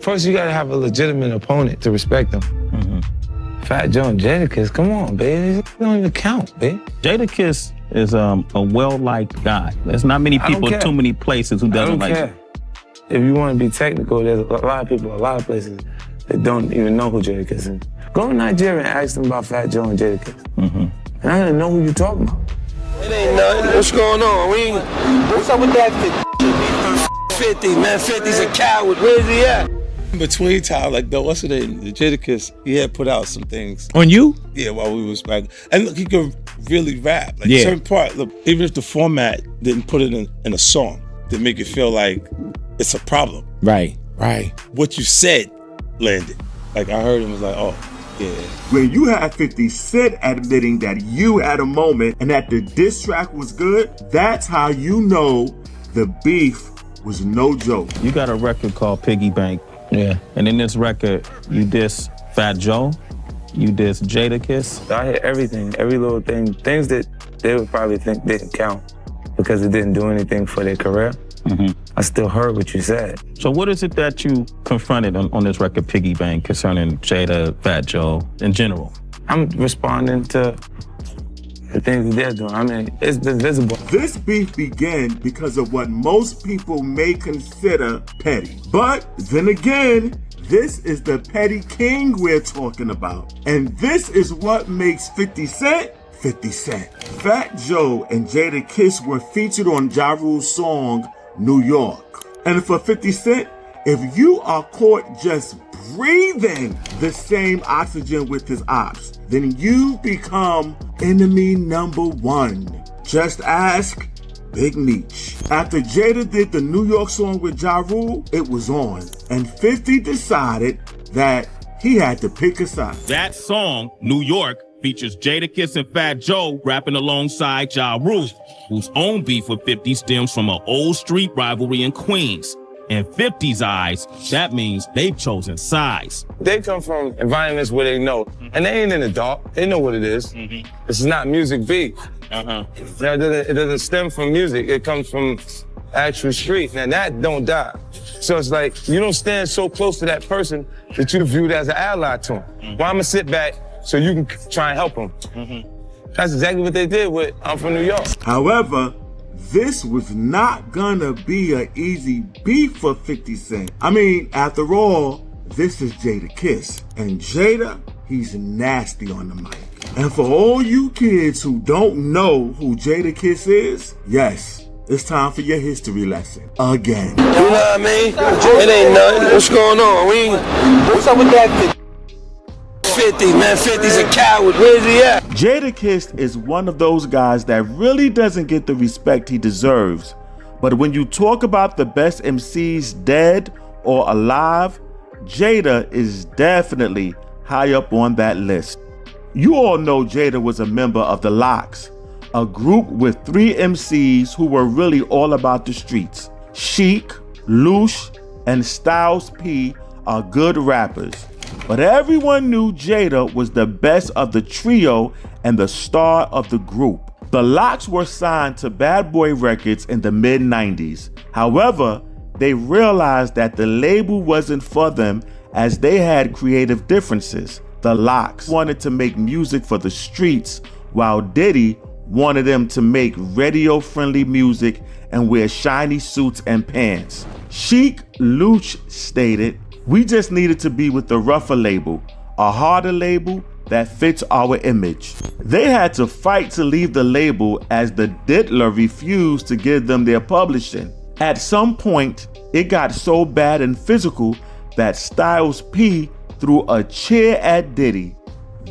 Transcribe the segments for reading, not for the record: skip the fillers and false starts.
First, you gotta have a legitimate opponent to respect them. Fat Joe and Jadakiss, come on, baby. It don't even count, baby. Jadakiss is a well-liked guy. There's not many people in too many places who doesn't like him. If you want to be technical, there's a lot of people, a lot of places that don't even know who Jadakiss is. Go to Nigeria and ask them about Fat Joe and Jadakiss. And I don't know who you're talking about. It ain't nothing. What's going on? What's up with that 50, man? 50's a coward. Where's he at? In between time, like the Jadakiss, he had put out some things. On you? Yeah, while we was back. And look, he could really rap. Like certain part, look, even if the format didn't put it in a song, to make it feel like it's a problem. Right. What you said landed. Like I heard him was like, oh, yeah. When you had 50 Cent admitting that you had a moment and that the diss track was good, that's how you know the beef was no joke. You got a record called Piggy Bank. Yeah. And in this record, you diss Fat Joe, you diss Jadakiss. I hear everything, every little thing, things that they would probably think didn't count because it didn't do anything for their career. I still heard what you said. So what is it that you confronted on this record, Piggy Bank, concerning Jada, Fat Joe, in general? I'm responding to the things that they're doing. I mean, it's been visible. This beef began because of what most people may consider petty. But then again, this is the petty king we're talking about. And this is what makes 50 Cent 50 Cent. Fat Joe and Jadakiss were featured on Ja Rule's song, New York. And for 50 Cent, if you are caught just breathing the same oxygen with his ops, then you become enemy number one. Just ask Big Meech. After Jada did the New York song with Ja Rule, it was on. And 50 decided that he had to pick a side. That song, New York, features Jadakiss and Fat Joe rapping alongside Ja Rule, whose own beef with 50 stems from an old street rivalry in Queens. In 50's eyes, that means they've chosen sides. They come from environments where they know, and they ain't in the dark. They know what it is. This is not music beef. It doesn't stem from music. It comes from actual street, and that don't die. So it's like, you don't stand so close to that person that you viewed as an ally to him. Well, I'm gonna sit back so you can try and help him. That's exactly what they did with I'm from New York. However, this was not gonna be an easy beef for 50 Cent. I mean, after all, this is Jadakiss. And Jada, he's nasty on the mic. And for all you kids who don't know who Jadakiss is, yes, it's time for your history lesson again. You know what I mean? It ain't nothing. What's going on? What's up with that 50, man? 50's a coward. Where's he at? Jadakiss is one of those guys that really doesn't get the respect he deserves. But when you talk about the best MCs dead or alive, Jada is definitely high up on that list. You all know Jada was a member of the Lox, a group with 3 MCs who were really all about the streets. Sheik, Lush, and Styles P are good rappers. But everyone knew Jada was the best of the trio and the star of the group. The Lox were signed to Bad Boy Records in the mid-90s. However, they realized that the label wasn't for them as they had creative differences. The Lox wanted to make music for the streets, while Diddy wanted them to make radio-friendly music and wear shiny suits and pants. Sheik Luch stated, "We just needed to be with the rougher label, a harder label that fits our image." They had to fight to leave the label as the Diddler refused to give them their publishing. At some point, it got so bad and physical that Styles P threw a chair at Diddy.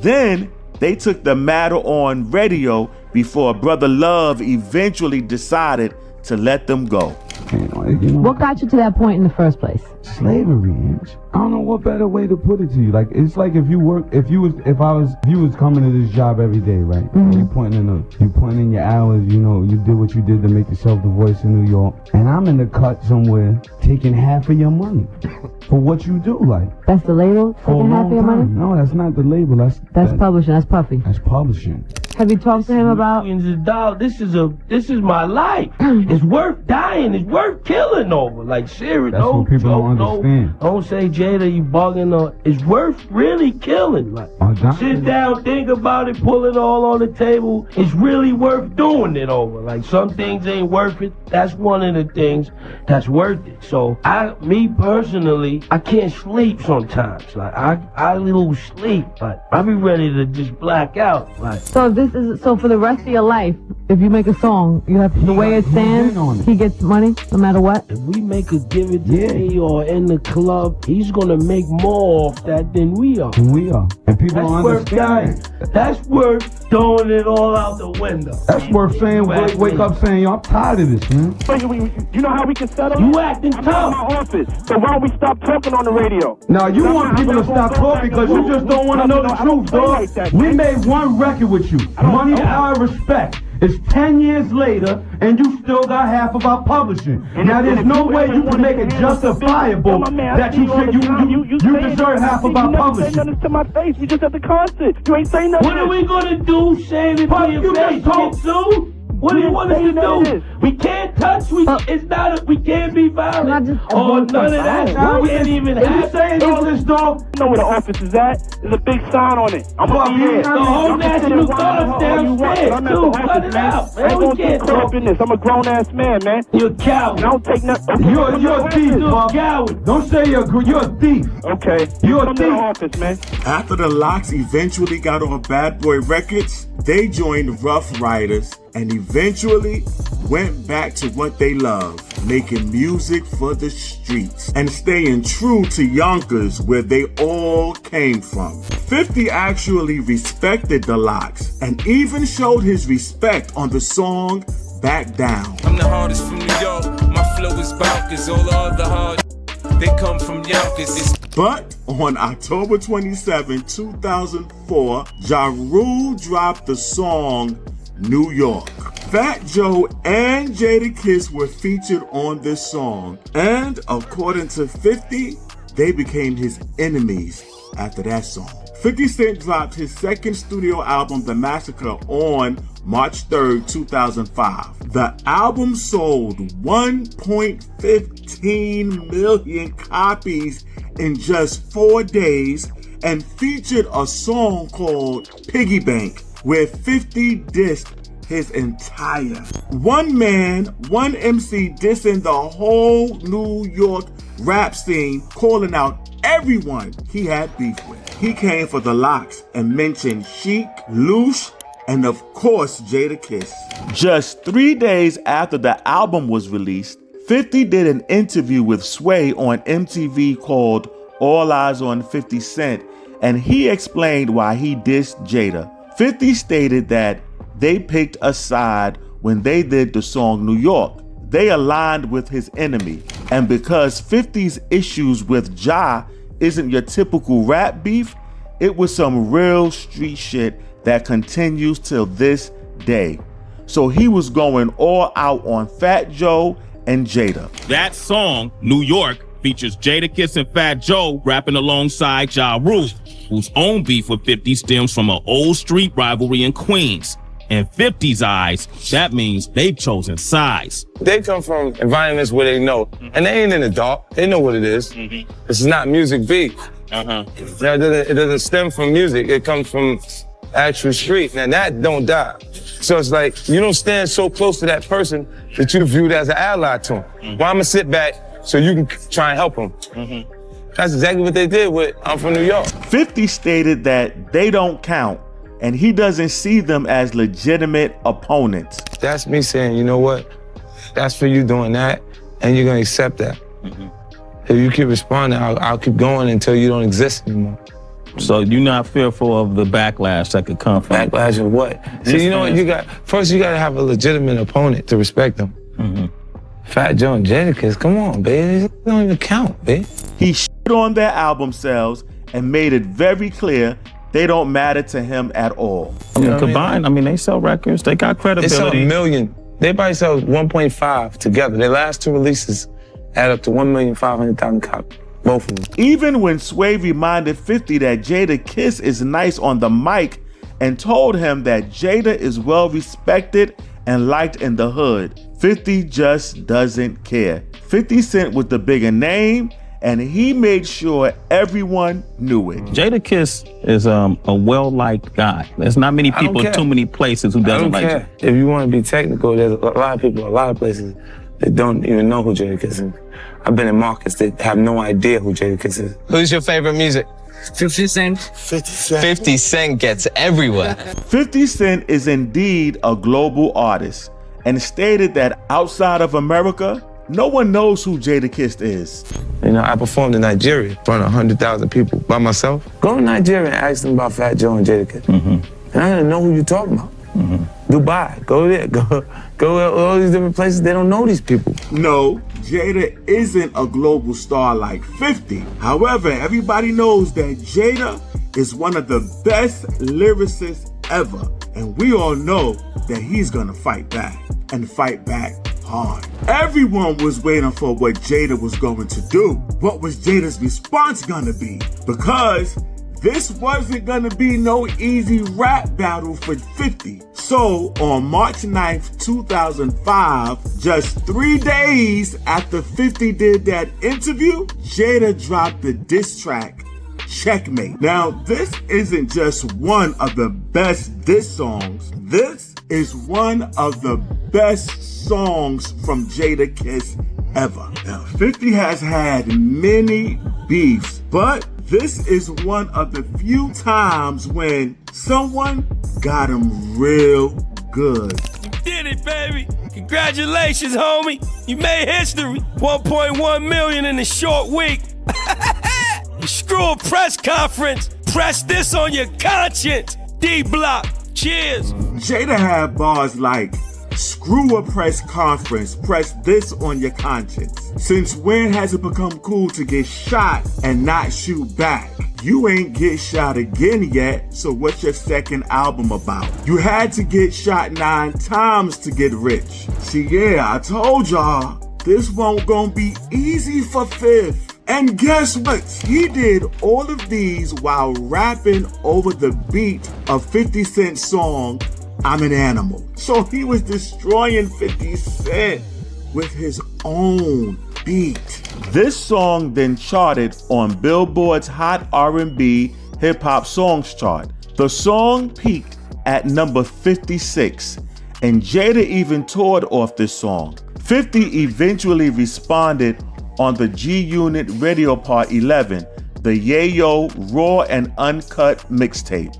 Then they took the matter on radio before Brother Love eventually decided to let them go. What got you to that point in the first place? Slavery, Inch. I don't know what better way to put it to you. Like, it's like if you was coming to this job every day, right? You putting in your hours, you know, you did what you did to make yourself the voice in New York. And I'm in the cut somewhere taking half of your money for what you do, like. That's the label? Taking half of your money? No, that's not the label. That's publishing, that's Puffy. That's publishing. Have you talked to him about? Millions of dollars. This is my life. It's worth dying. It's worth killing over. Like, serious. That's what people don't understand. Don't say, Jada, you bugging on. It's worth really killing. Like, sit down, think about it, pull it all on the table. It's really worth doing it over. Like, some things ain't worth it. That's one of the things that's worth it. So, me personally, I can't sleep sometimes. Like, I lose sleep. Like, I be ready to just black out. Like, so for the rest of your life, if you make a song, you have the way it stands, he gets money no matter what. If we make a Give It to Me or in the club, he's gonna make more off that than we are. And people don't understand. That's worth throwing it all out the window. That's worth saying, wake up saying, yo, I'm tired of this, man. You know how we can settle? You acting tough. I'm in my office, so why don't we stop talking on the radio? Now, you want people to stop talking because you just don't want to know the truth, dog. We made one record with you, Money, Our Respect. It's 10 years later, and you still got half of our publishing. Now, there's no way you can make it justifiable that you deserve half of our publishing. You ain't say nothing to my face. We just at the concert. You ain't saying nothing. What are we gonna do? Shave it to your face, Jitsu? What do you want us to do? We can't touch. We can't be violent. Oh, none of that. We can't even have saying all this, dog. You know where the office is at? There's a big sign on it. I'm gonna be here. The whole National Guard's downstairs, too. Cut it out, man. We can't talk in this. I'm a grown ass man, man. You're a coward. I don't take nothing. You're a thief, Bob. Coward. Don't say you're a thief. Okay. You're a thief. Come to the office, man. After the Lox eventually got on Bad Boy Records, they joined Rough Riders and eventually went back to what they love, making music for the streets and staying true to Yonkers, where they all came from. 50 actually respected the Lox and even showed his respect on the song Back Down. I'm the hardest from New York, my flow is bonkers, all the other hard they come from Yonkers. But on October 27, 2004, Ja Rule dropped the song New York. Fat Joe and Jadakiss were featured on this song, and according to 50, they became his enemies after that song. 50 Cent dropped his second studio album, The Massacre, on March 3rd, 2005. The album sold 1.15 million copies in just 4 days and featured a song called Piggy Bank, where 50 dissed his entire one MC dissing the whole New York rap scene, calling out everyone he had beef with. He came for the Lox and mentioned Sheik, Loosh, and of course Jadakiss. Just 3 days after the album was released, 50 did an interview with Sway on MTV called All Eyes on 50 Cent, and he explained why he dissed Jada. 50 stated that they picked a side when they did the song New York. They aligned with his enemy. And because 50's issues with Ja isn't your typical rap beef, it was some real street shit that continues till this day. So he was going all out on Fat Joe and Jada. That song, New York, features Jadakiss and Fat Joe rapping alongside Ja Rule, whose own beef with 50 stems from an old street rivalry in Queens. In 50's eyes, that means they've chosen sides. They come from environments where they know, and they ain't in the dark. They know what it is. This is not music beef. Now, it doesn't stem from music. It comes from actual street. Now, that don't die. So it's like, you don't stand so close to that person that you viewed as an ally to him. Well, I'm gonna sit back so you can try and help him. That's exactly what they did with I'm from New York. 50 stated that they don't count, and he doesn't see them as legitimate opponents. That's me saying, you know what? That's for you doing that, and you're gonna accept that. If you keep responding, I'll keep going until you don't exist anymore. So you're not fearful of the backlash that could come from Backlash of what? See, you know what? You gotta have a legitimate opponent to respect them. Fat Joe and Jadakiss, come on, baby. They don't even count, baby. He shit on their album sales and made it very clear they don't matter to him at all. Combined, I mean, they sell records. They got credibility. They sell 1 million. They probably sell 1.5 together. Their last 2 releases add up to 1,500,000 copies. Both of them. Even when Sway reminded 50 that Jadakiss is nice on the mic and told him that Jada is well respected and liked in the hood. 50 just doesn't care. 50 Cent was the bigger name, and he made sure everyone knew it. Jadakiss is a well-liked guy. There's not many people in too many places who doesn't like him. If you want to be technical, there's a lot of people, a lot of places that don't even know who Jadakiss is. I've been in markets that have no idea who Jadakiss is. Who's your favorite music? 50 Cent. 50 Cent. 50 Cent gets everywhere. 50 Cent is indeed a global artist and stated that outside of America, no one knows who Jadakiss is. You know, I performed in Nigeria in front of 100,000 people by myself. Go to Nigeria and ask them about Fat Joe and Jadakiss. And I don't know who you're talking about. Dubai, go there, go to all these different places. They don't know these people. No, Jada isn't a global star like 50. However, everybody knows that Jada is one of the best lyricists ever. And we all know that he's gonna fight back, and fight back hard. Everyone was waiting for what Jada was going to do. What was Jada's response gonna be? Because this wasn't gonna be no easy rap battle for 50. So on March 9th, 2005, just 3 days after 50 did that interview, Jada dropped the diss track, Checkmate. Now, this isn't just one of the best diss songs. This is one of the best songs from Jadakiss ever. Now, 50 has had many beefs, but this is one of the few times when someone got him real good. You did it, baby. Congratulations, homie. You made history. 1.1 million in a short week. Screw a press conference. Press this on your conscience. D-Block. Cheers. Jada had bars like, screw a press conference, press this on your conscience. Since when has it become cool to get shot and not shoot back? You ain't get shot again yet, so what's your second album about? You had to get shot 9 times to get rich. See, yeah, I told y'all, this won't gonna be easy for Fifth. And guess what? He did all of these while rapping over the beat of 50 Cent's song, I'm an Animal. So he was destroying 50 Cent with his own beat. This song then charted on Billboard's Hot R&B Hip Hop Songs chart. The song peaked at number 56, and Jada even toured off this song. 50 eventually responded on the G-Unit Radio Part 11, the Yayo Raw and Uncut mixtape.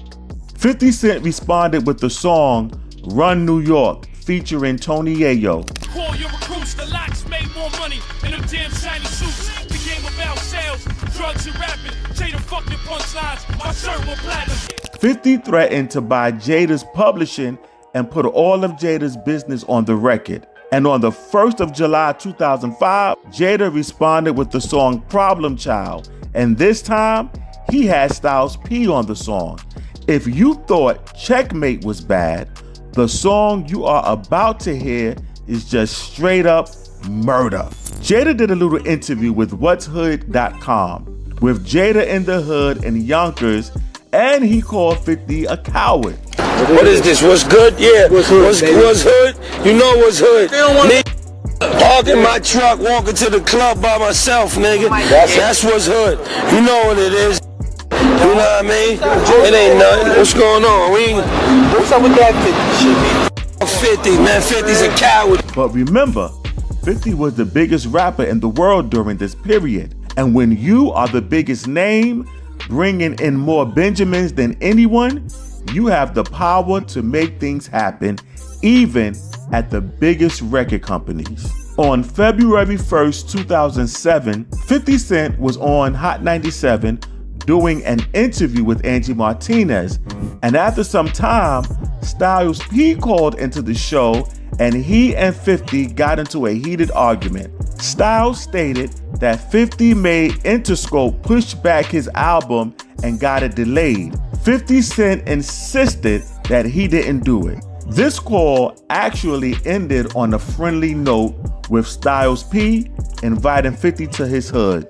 50 Cent responded with the song Run New York featuring Tony Yayo. Call your recruits, the locks made more money in them damn shiny suits. The game about sales, drugs and rapping. Jada fucking punchlines, my shirt will platinum. 50 threatened to buy Jada's publishing and put all of Jada's business on the record. And on the 1st of July 2005, Jada responded with the song Problem Child. And this time, he had Styles P on the song. If you thought Checkmate was bad, the song you are about to hear is just straight up murder. Jada did a little interview with whatshood.com with Jada in the hood in Yonkers, and he called 50 a coward. What is this? What's good? Yeah. What's hood? You know what's hood. Parking my truck, walking to the club by myself, nigga. That's what's hood. You know what it is. You know what I mean? It ain't nothing. What's going on? What's up with that 50 shit? 50, man. 50's a coward. But remember, 50 was the biggest rapper in the world during this period. And when you are the biggest name, bringing in more Benjamins than anyone, you have the power to make things happen, even at the biggest record companies. On February 1st, 2007, 50 Cent was on Hot 97 doing an interview with Angie Martinez. And after some time, Styles P called into the show and he and 50 got into a heated argument. Styles stated that 50 made Interscope push back his album and got it delayed. 50 Cent insisted that he didn't do it. This call actually ended on a friendly note with Styles P inviting 50 to his hood.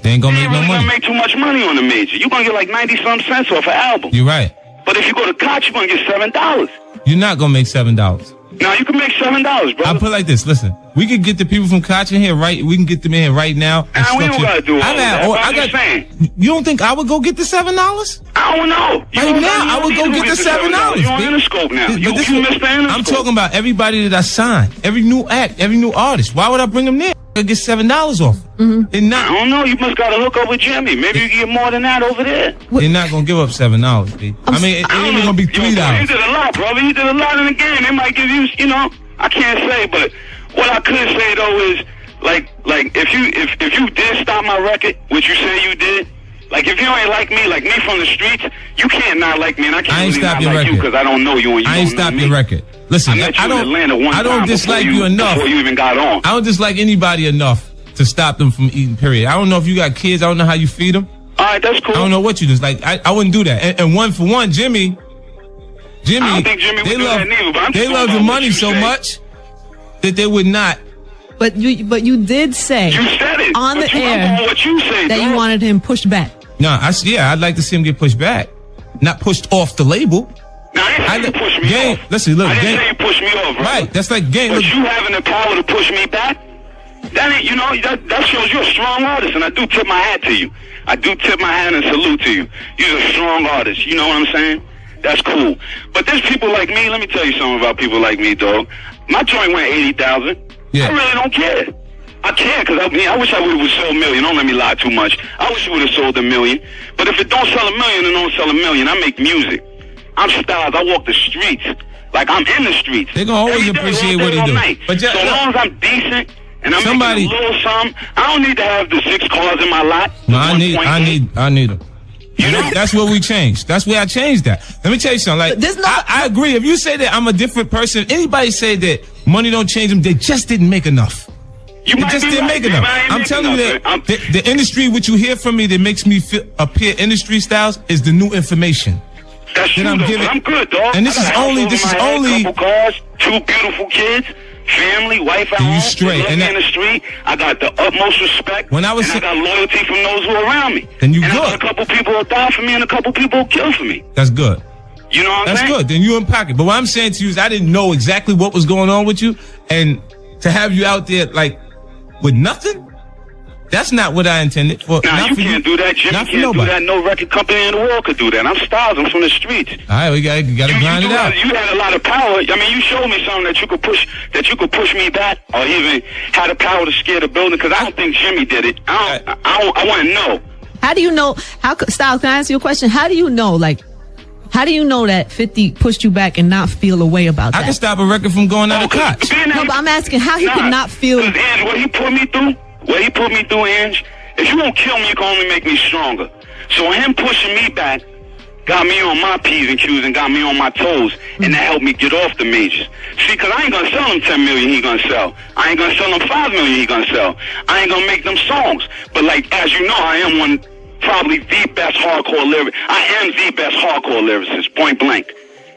They ain't gonna make no money. You're gonna make too much money on the major. You're gonna get like 90-some cents off an album. You're right. But if you go to Koch, you're gonna get $7. You're not gonna make $7. Now you can make $7, bro. I'll put it like this. Listen, we can get the people from Koch in here we can get them in here right now. Nah, we don't gotta do all that. I'm just saying. You don't think I would go get the $7? I don't know. Right now, I would go get the $7. You're on Interscope now. You missed the Interscope. I'm talking about everybody that I signed, every new act, every new artist. Why would I bring them there? I get $7 off. Mm-hmm. I don't know. You must got to hook up with Jimmy. Maybe you can get more than that over there. They're not gonna give up $7, B. I mean, it ain't gonna be $3. You did a lot, brother. You did a lot in the game. They might give you, you know. I can't say, but what I could say though is, like if you did stop my record, which you say you did, like if you ain't like me from the streets, you can't not like me, and I can't really not like you because I don't know you and you I ain't stop your record. Listen, I don't dislike you enough. Before you even got on. I don't dislike anybody enough to stop them from eating. Period. I don't know if you got kids. I don't know how you feed them. All right, that's cool. I don't know what you dislike. I wouldn't do that. And one for one, Jimmy. I don't think Jimmy would do that neither, but they love the money so much that they would not. But you did say you said it on the air what you say, that you wanted him pushed back. No, I'd like to see him get pushed back, not pushed off the label. No, I didn't say you push me off. Listen, look, I didn't say you push me off, right? That's like game. But you having the power to push me back, that ain't, you know, that shows you're a strong artist, and I do tip my hat to you. I do tip my hat and salute to you. You're a strong artist. You know what I'm saying? That's cool. But there's people like me. Let me tell you something about people like me, dog. My joint went 80,000. Yeah. I really don't care. I care because I wish I would have sold $1 million. Don't let me lie too much. I wish it would have sold $1 million. But if it don't sell $1 million, it don't sell $1 million. I make music. I'm Styles. I walk the streets. Like I'm in the streets. They're gonna always appreciate what he do. But so long as I'm decent and I'm making a little something, I don't need to have the 6 cars in my lot. No, I need them. You know, that's where we changed. That's where I changed that. Let me tell you something. Like, I agree. If you say that I'm a different person, anybody say that money don't change them, they just didn't make enough. They just didn't make enough. I'm telling you that the industry, what you hear from me that makes me appear industry styles is the new information. That's true, I'm giving. I'm good, dog. And this is only. Couple cars, 2 beautiful kids. Family, wife at home, straight. And in the street, I got the utmost respect. And I got loyalty from those who are around me. Then you and good. I got a couple people who die for me, and a couple people who kill for me. That's good. You know what I'm saying? That's good. Then you in pocket. But what I'm saying to you is, I didn't know exactly what was going on with you, and to have you out there like with nothing. That's not what I intended for. Nah, you can't do that. Jimmy can't do that. No record company in the world could do that. I'm Styles. I'm from the streets. All right, we gotta grind it out. You had a lot of power. I mean, you showed me something that you could push me back, or even had the power to scare the building. Because I don't think Jimmy did it. I want to know. How do you know? Styles? Can I ask you a question? How do you know? Like, how do you know that 50 pushed you back and not feel a way about that? I can stop a record from going out of Koch. No, but I'm asking how he could not feel. Because what he put me through. Ange, if you won't kill me, you can only make me stronger. So him pushing me back got me on my P's and Q's and got me on my toes, and that helped me get off the majors. See, because I ain't going to sell him 10 million he going to sell. I ain't going to sell him 5 million he going to sell. I ain't going to make them songs. But like, as you know, I am probably the best hardcore lyricist. I am the best hardcore lyricist, point blank.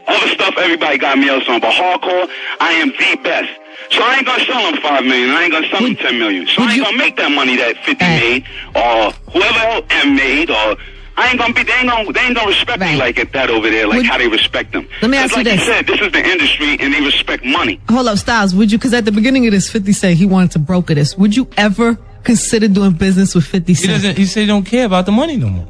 Other stuff, everybody got me else on, but hardcore, I am the best. So I ain't gonna sell him 5 million. I ain't gonna sell him 10 million. So I ain't gonna make that money that 50 made, or whoever else M made, or I ain't gonna be. They ain't gonna respect me like that over there, like how they respect them. Let me ask you this. Like you said, this is the industry, and they respect money. Hold up, Styles. Would you? Because at the beginning of this, 50 said he wanted to broker this. Would you ever consider doing business with 50 Cent? He said he don't care about the money no more.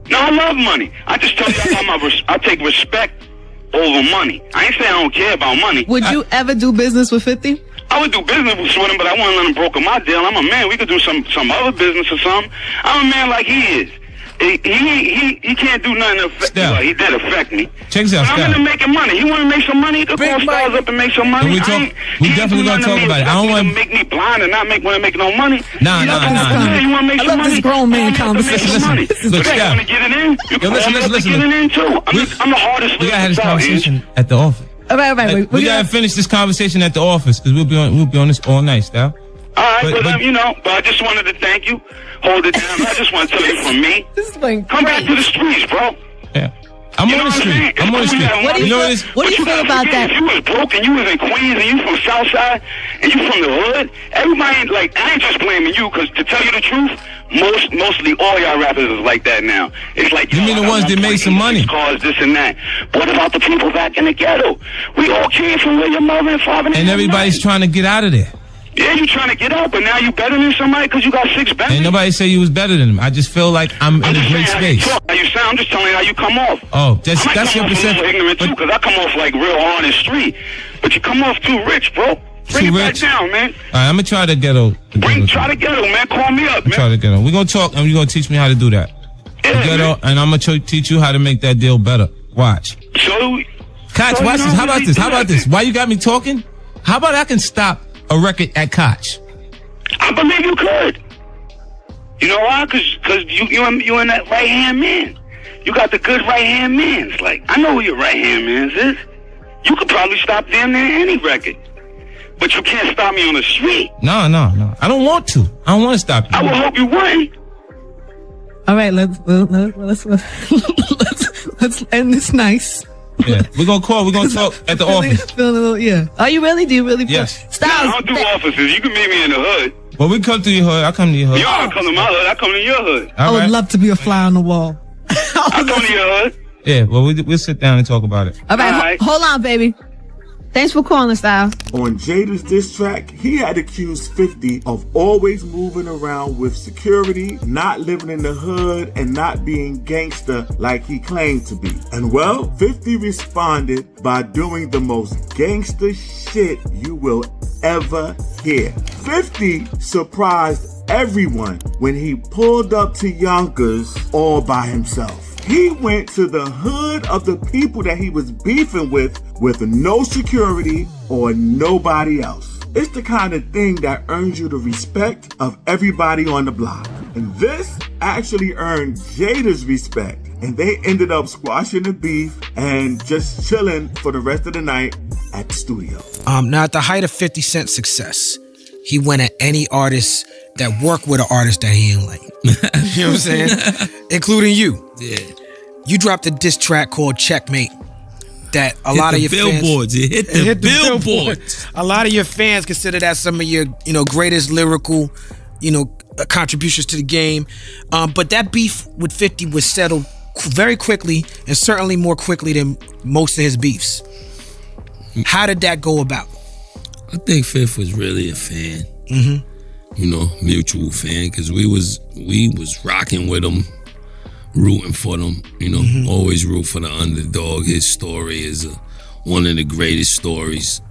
No, I love money. I just told you I take respect over money. I ain't saying I don't care about money. Would you ever do business with 50? I would do business with him, but I wouldn't let him broker my deal. I'm a man. We could do some other business or something. I'm a man like he is. He can't do nothing to affect me. Well, he did affect me. Check this out, but I'm into making money. He want to make some money. He could call Styles up and make some money. We definitely gonna talk about it. I don't want to make me blind and not want to make no money. Nah. You want to make some money? I love this grown man conversation. Look, Styles. Want to get it in? You can listen. Get it in too. I'm the hardest. We gotta have this conversation at the office. All right. We gotta finish this conversation at the office because we'll be on this all night, Styles. All right, but I just wanted to thank you. Hold it down. I just want to tell you from me. This is going Come back to the streets, bro. Yeah. I'm on the street. I'm on the street. What do you feel about that? If you was broke and you was in Queens and you from Southside and you from the hood, everybody, like, I ain't just blaming you, because to tell you the truth, mostly all y'all rappers is like that now. It's like, you mean the ones that made some money? Cars, this and that. What about the people back in the ghetto? We all came from where your mother and father and everybody's trying to get out of there. Yeah, you trying to get out, but now you better than somebody because you got 6 Bentleys. Ain't nobody say you was better than them. I just feel like I'm in a great space. How you sound? I'm just telling you how you come off. Oh, that's your perception. Ignorant too, because I come off like real hard and street, but you come off too rich, bro. Bring it back down, man. All right, I'm gonna try to ghetto. Try to ghetto, man. Call me up, man. Try to ghetto. We're gonna talk, and you're gonna teach me how to do that. Yeah, ghetto, and I'm gonna teach you how to make that deal better. Watch. So, Koch, watch this. How about this? How about this? Why you got me talking? How about I can stop a record at Koch? I believe you could. You know why? Because you in that right hand man. You got the good right hand mans. Like, I know who your right hand mans is. You could probably stop damn near any record, but you can't stop me on the street. No. I don't want to. I don't want to stop you. I will hope you wouldn't. All right, let's end this nice. Yeah, we're gonna talk at the office. Feeling a little, yeah. Are you really? Do you really? Yes. Styles. I don't do offices. You can meet me in the hood. Well, we come to your hood. I come to your hood. You don't come to my hood. I come to your hood. I would love to be a fly on the wall. I come to your hood. Yeah, well, we'll sit down and talk about it. All right. Hold on, baby. Thanks for calling, Styles. On Jada's diss track, he had accused 50 of always moving around with security, not living in the hood, and not being gangster like he claimed to be. And well, 50 responded by doing the most gangster shit you will ever hear. 50 surprised everyone when he pulled up to Yonkers all by himself. He went to the hood of the people that he was beefing with no security or nobody else. It's the kind of thing that earns you the respect of everybody on the block. And this actually earned Jada's respect. And they ended up squashing the beef and just chilling for the rest of the night at the studio. Now at the height of 50 Cent's success, he went at any artist that worked with an artist that he didn't like. You know what I'm saying? Including you. Yeah. You dropped a diss track called Checkmate that a lot of your billboards. fans... It hit the billboards. A lot of your fans consider that some of your, greatest lyrical, contributions to the game. But that beef with 50 was settled very quickly, and certainly more quickly than most of his beefs. How did that go about? I think Fifth was really a fan. Mm-hmm. Mutual fan, because we was rocking with him, rooting for them. Always root for the underdog. His story is one of the greatest stories.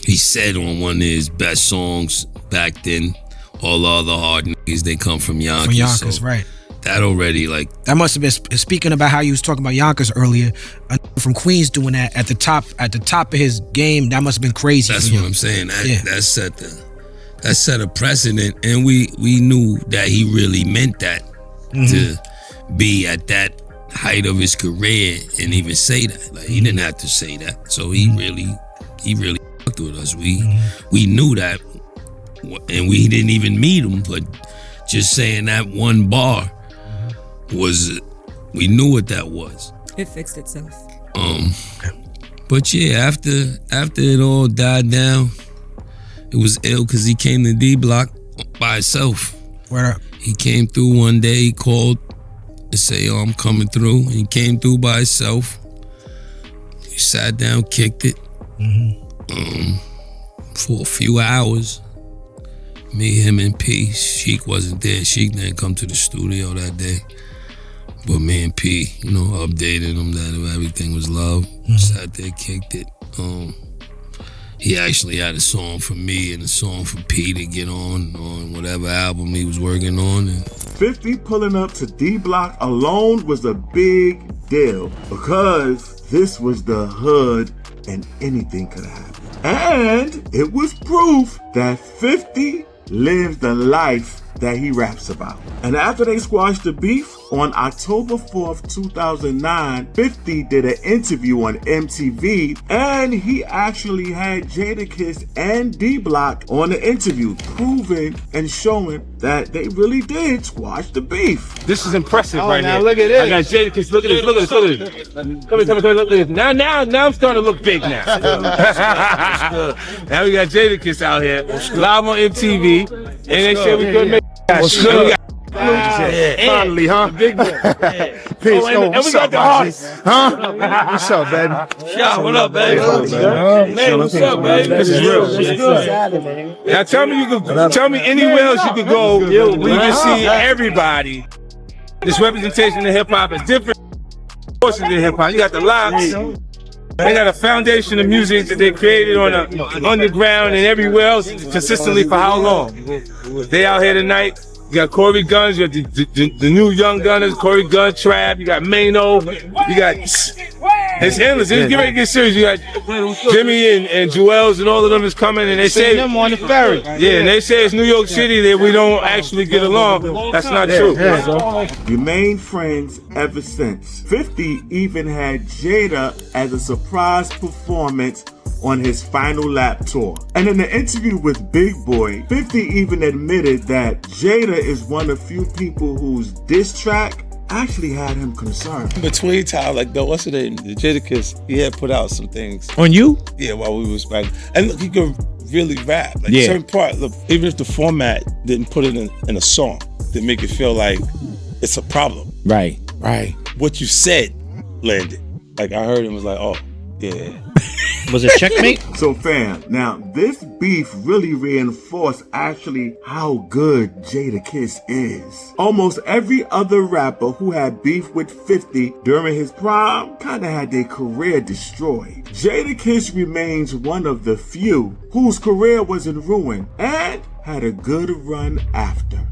He said on one of his best songs back then, all the other hard niggas, they come from Yonkers. From Yonkers, right. That already, that must have been, speaking about how you was talking about Yonkers earlier, from Queens doing that at the top of his game, that must have been crazy. That's what I'm saying. That set a precedent, and we knew that he really meant that, to be at that height of his career and even say that. Like, he didn't have to say that. So he really fucked with us. We knew that, and we didn't even meet him, but just saying that one bar we knew what that was. It fixed itself. But yeah, after it all died down, it was ill because he came to D Block by himself. Word up. He came through one day, he called to say, I'm coming through. He came through by himself. He sat down, kicked it. For a few hours. Me, him, and P. Sheik wasn't there. Sheik didn't come to the studio that day. But me and P, updated him that everything was love. Sat there, kicked it. He actually had a song for me and a song for P to get on whatever album he was working on. 50 pulling up to D Block alone was a big deal because this was the hood and anything could happen. And it was proof that 50 lives the life that he raps about. And after they squashed the beef, On October 4th, 2009, 50 did an interview on MTV, and he actually had Jadakiss and D-Block on the interview, proving and showing that they really did squash the beef. This is impressive Oh, right now here. look at this. I got Jadakiss. Look at this. Look at this. Look at this. Come here, look at this. Now I'm starting to look big now. Now we got Jadakiss out here, live on MTV, and they said we couldn't make What's good? Finally, huh? Big boy. Peace. And we got the artist. Huh? What's up, baby? Yeah, what up, baby? Man, what's up, baby? This is real. Now tell me anywhere else you could go where you can see everybody. This representation of hip hop is different portions of hip hop. You got the locks. They got a foundation of music that they created on the underground and everywhere else consistently for how long? They out here tonight. You got Corey Guns, you got the new young gunners, Corey Gun Trap, you got Mano, you got, it's endless. It's getting ready to get serious. You got Jimmy and Joel's and all of them is coming, and they say them on the ferry. Yeah, and they say it's New York City that we don't actually get along. That's not true. Remained friends ever since. 50 even had Jada as a surprise performance on his final lap tour. And in the interview with Big Boy, 50 even admitted that Jada is one of few people whose diss track actually had him concerned. Between time, like what's the name? The Jadakiss, he had put out some things. On you? Yeah, while we was back. And look, he could really rap. Like certain part, look, even if the format didn't put it in a song, to make it feel like it's a problem. Right. What you said landed. Like I heard him was like, oh, yeah. Was it checkmate? So fam, now this beef really reinforced actually how good Jadakiss is. Almost every other rapper who had beef with 50 during his prime kinda had their career destroyed. Jadakiss remains one of the few whose career was in ruin and had a good run after.